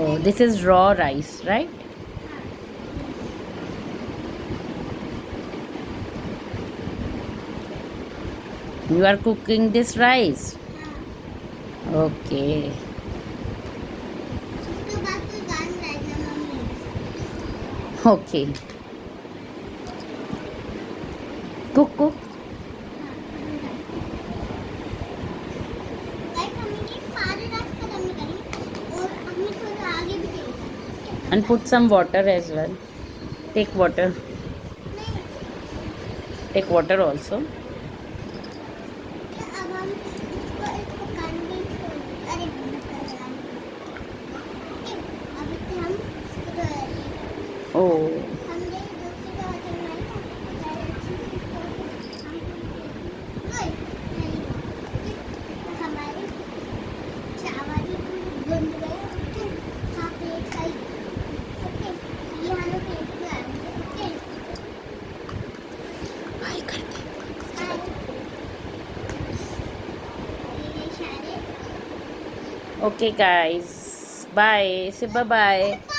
Oh, this is raw rice, right? You are cooking this rice. Okay. उसके बाद तो दाल डालना mummy Okay. Cook, cook. Guys हमने ये सारे रात खत्म नहीं करी और हमने थोड़ा आगे भी देखा And put some water as well. Take water. नहीं Take water also. क्या अब हम इसको पकाने के लिए अरे अभी तो हम इसको Oh. हमने दूसरी का बर्तन बनाया था हमारे चावल बन गए हाँ प्लेट खाई ओके ये हम लोग प्लेट में आएंगे ओके Bye करते. ये सारे Okay, guys. Bye. Say bye bye.